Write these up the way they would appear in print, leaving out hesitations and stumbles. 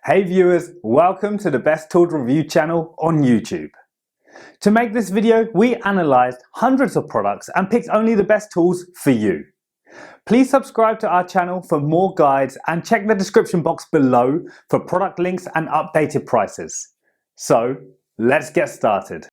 Hey viewers, welcome to the Best Tools Review channel on YouTube. To make this video, we analysed hundreds of products and picked only the best tools for you. Please subscribe to our channel for more guides and check the description box below for product links and updated prices. So, let's get started.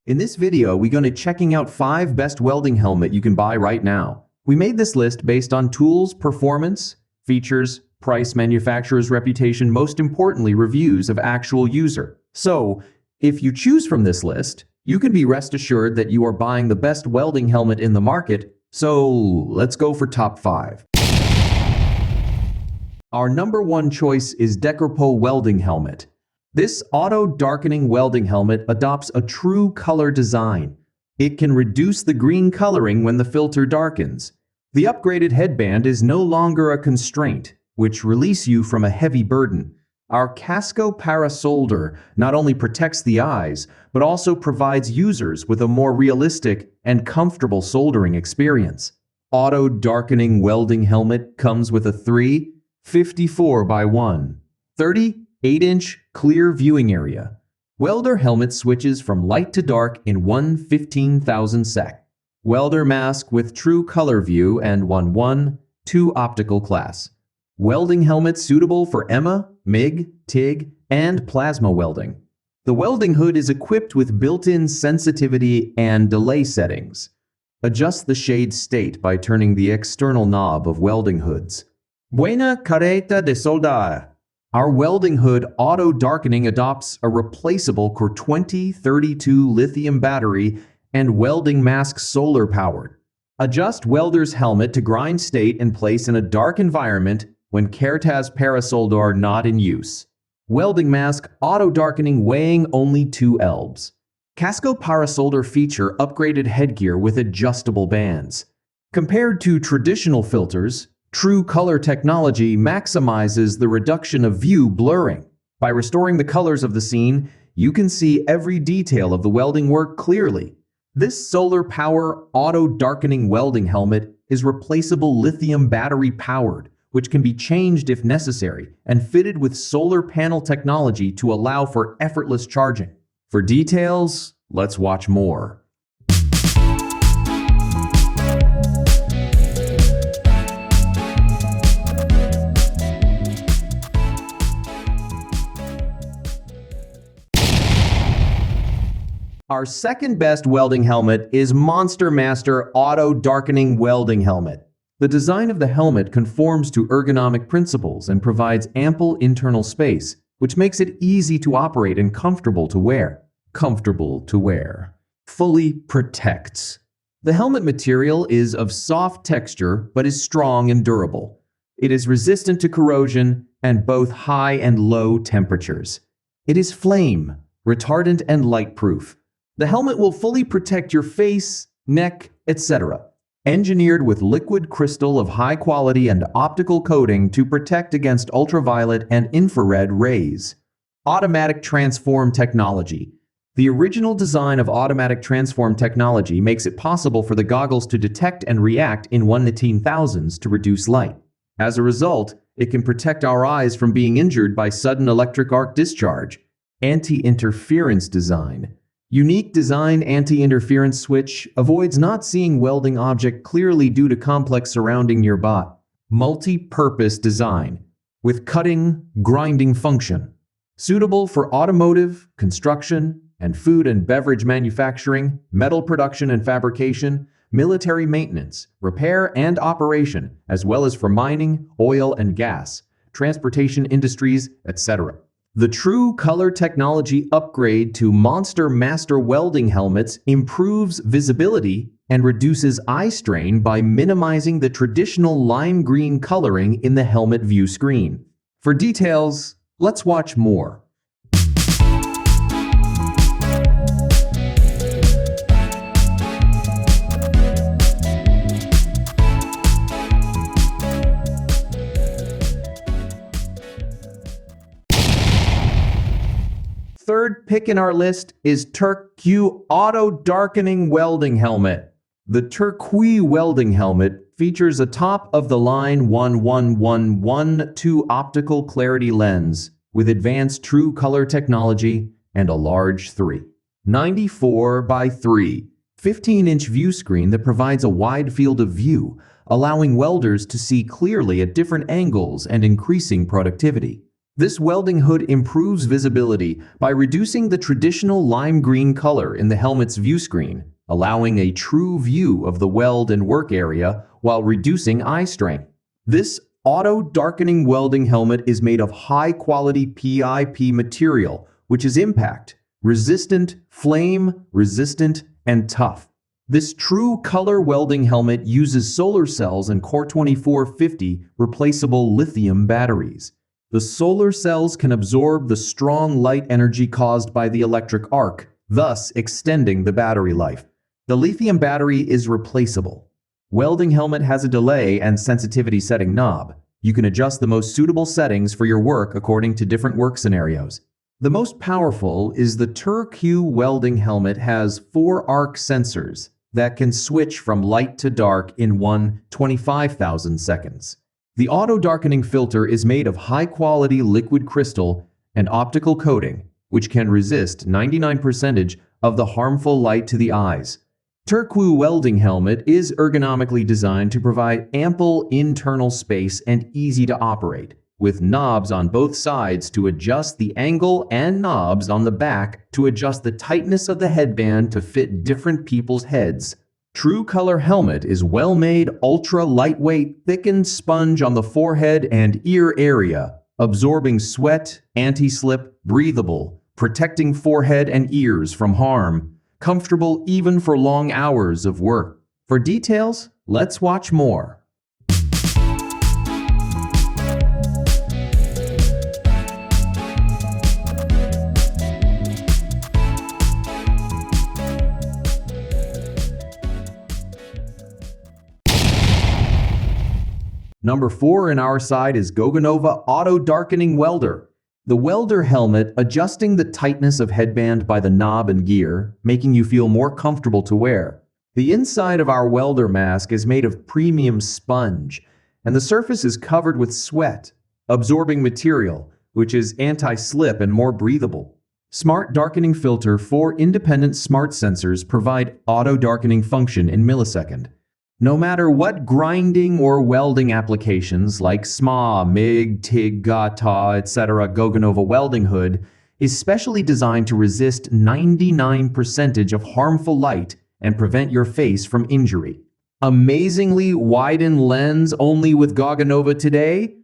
In this video, we're going to checking out 5 best welding helmet you can buy right now. We made this list based on tools, performance, features, price, manufacturer's reputation, most importantly, reviews of actual user. So, if you choose from this list, you can be rest assured that you are buying the best welding helmet in the market. So, let's go for top 5. Our number 1 choice is DEKORPO welding helmet. This auto-darkening welding helmet adopts a true color design. It can reduce the green coloring when the filter darkens. The upgraded headband is no longer a constraint, which releases you from a heavy burden. Our Casco Parasolder not only protects the eyes, but also provides users with a more realistic and comfortable soldering experience. Auto-darkening welding helmet comes with a 354x1 38-inch clear viewing area. Welder helmet switches from light to dark in 1/15,000 sec. Welder mask with true color view and 1/2 optical class. Welding helmet suitable for EMA, MIG, TIG, and plasma welding. The welding hood is equipped with built-in sensitivity and delay settings. Adjust the shade state by turning the external knob of welding hoods. Buena careta de soldar. Our welding hood auto-darkening adopts a replaceable Core 2032 lithium battery and welding mask solar-powered. Adjust welder's helmet to grind state and place in a dark environment when Careta's Parasolder are not in use. Welding mask auto-darkening weighing only 2 elbs. Casco Parasolder feature upgraded headgear with adjustable bands. Compared to traditional filters, True Color technology maximizes the reduction of view blurring. By restoring the colors of the scene, you can see every detail of the welding work clearly. This solar power auto-darkening welding helmet is replaceable lithium battery powered, which can be changed if necessary, and fitted with solar panel technology to allow for effortless charging. For details, let's watch more. Our second best welding helmet is Monster Master Auto Darkening Welding Helmet. The design of the helmet conforms to ergonomic principles and provides ample internal space, which makes it easy to operate and comfortable to wear. Fully protects. The helmet material is of soft texture but is strong and durable. It is resistant to corrosion and both high and low temperatures. It is flame, retardant, and light-proof. The helmet will fully protect your face, neck, etc. Engineered with liquid crystal of high quality and optical coating to protect against ultraviolet and infrared rays. Automatic transform technology. The original design of automatic transform technology makes it possible for the goggles to detect and react in 1/10,000s to reduce light. As a result, it can protect our eyes from being injured by sudden electric arc discharge. Anti-interference design. Unique design anti-interference switch avoids not seeing welding object clearly due to complex surrounding nearby. Multi-purpose design with cutting, grinding function. Suitable for automotive, construction, and food and beverage manufacturing, metal production and fabrication, military maintenance, repair and operation, as well as for mining, oil and gas, transportation industries, etc. The True Color technology upgrade to Monster Master welding helmets improves visibility and reduces eye strain by minimizing the traditional lime green coloring in the helmet view screen. For details, let's watch more. Third third pick in our list is TRQWH Auto Darkening Welding Helmet. The TRQWH welding helmet features a top-of-the-line 11112 optical clarity lens with advanced true color technology and a large 394 by 3 15-inch view screen that provides a wide field of view, allowing welders to see clearly at different angles and increasing productivity. This welding hood improves visibility by reducing the traditional lime green color in the helmet's view screen, allowing a true view of the weld and work area while reducing eye strain. This auto darkening welding helmet is made of high-quality PIP material, which is impact resistant, flame resistant, and tough. This true color welding helmet uses solar cells and Core 2450 replaceable lithium batteries. The solar cells can absorb the strong light energy caused by the electric arc, thus extending the battery life. The lithium battery is replaceable. Welding helmet has a delay and sensitivity setting knob. You can adjust the most suitable settings for your work according to different work scenarios. The most powerful is the TRQWH welding helmet has 4 arc sensors that can switch from light to dark in 25,000 seconds. The auto darkening filter is made of high-quality liquid crystal and optical coating, which can resist 99% of the harmful light to the eyes. TRQWH welding helmet is ergonomically designed to provide ample internal space and easy to operate, with knobs on both sides to adjust the angle and knobs on the back to adjust the tightness of the headband to fit different people's heads. True Color helmet is well-made, ultra-lightweight, thickened sponge on the forehead and ear area, absorbing sweat, anti-slip, breathable, protecting forehead and ears from harm, comfortable even for long hours of work. For details, let's watch more. Number 4 in our side is GoGonova Auto Darkening Welder. The Welder helmet adjusting the tightness of headband by the knob and gear, making you feel more comfortable to wear. The inside of our welder mask is made of premium sponge, and the surface is covered with sweat, absorbing material, which is anti-slip and more breathable. Smart darkening filter 4 independent smart sensors provide auto darkening function in millisecond. No matter what grinding or welding applications like SMA, MIG, TIG, GATA, etc., GoGonova welding hood is specially designed to resist 99% of harmful light and prevent your face from injury. Amazingly widened lens only with GoGonova today?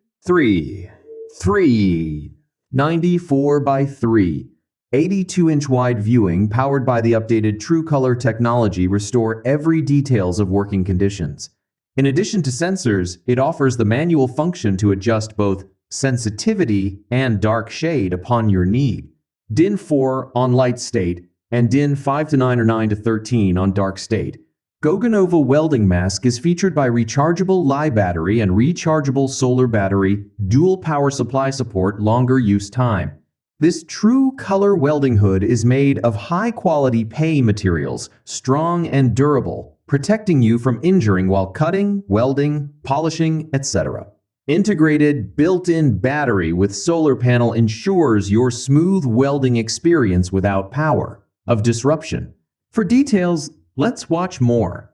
94 by 3. 82-inch wide viewing powered by the updated True Color technology restore every details of working conditions. In addition to sensors, it offers the manual function to adjust both sensitivity and dark shade upon your need. DIN 4 on light state and DIN 5 to 9 or 9 to 13 on dark state. GoGonova welding mask is featured by rechargeable Li battery and rechargeable solar battery, dual power supply support, longer use time. This True Color welding hood is made of high-quality PE materials, strong and durable, protecting you from injuring while cutting, welding, polishing, etc. Integrated built-in battery with solar panel ensures your smooth welding experience without power of disruption. For details, let's watch more.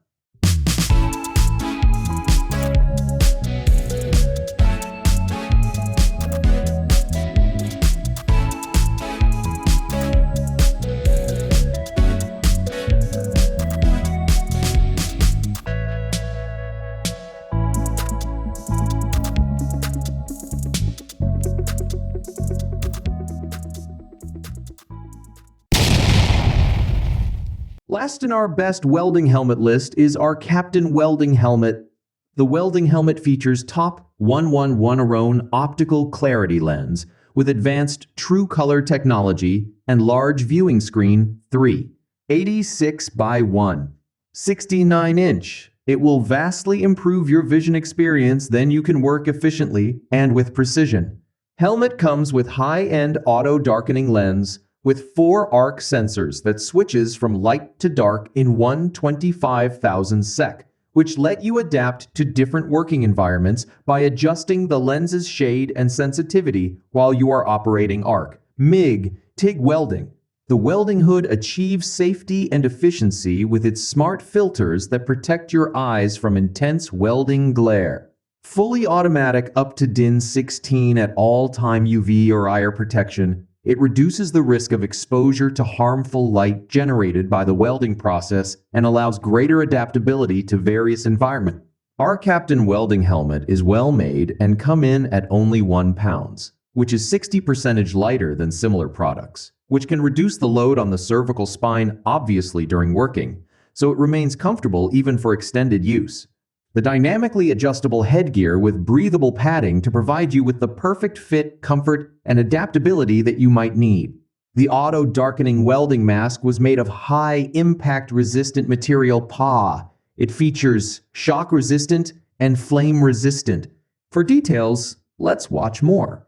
Last in our best welding helmet list is ARCCAPTAIN welding helmet. The welding helmet features top 111 optical clarity lens with advanced True Color technology and large viewing screen 386 by 169-inch. It will vastly improve your vision experience, then you can work efficiently and with precision. Helmet comes with high-end auto darkening lens with 4 arc sensors that switches from light to dark in 1/25,000 sec, which let you adapt to different working environments by adjusting the lens's shade and sensitivity while you are operating arc, MIG, TIG welding. The welding hood achieves safety and efficiency with its smart filters that protect your eyes from intense welding glare. Fully automatic up to DIN 16 at all-time UV or IR protection, it reduces the risk of exposure to harmful light generated by the welding process and allows greater adaptability to various environments. ARCCAPTAIN welding helmet is well made and come in at only 1 pound, which is 60% lighter than similar products, which can reduce the load on the cervical spine obviously during working, so it remains comfortable even for extended use. The dynamically adjustable headgear with breathable padding to provide you with the perfect fit, comfort, and adaptability that you might need. The auto darkening welding mask was made of high impact resistant material PA. It features shock resistant and flame resistant. For details, let's watch more.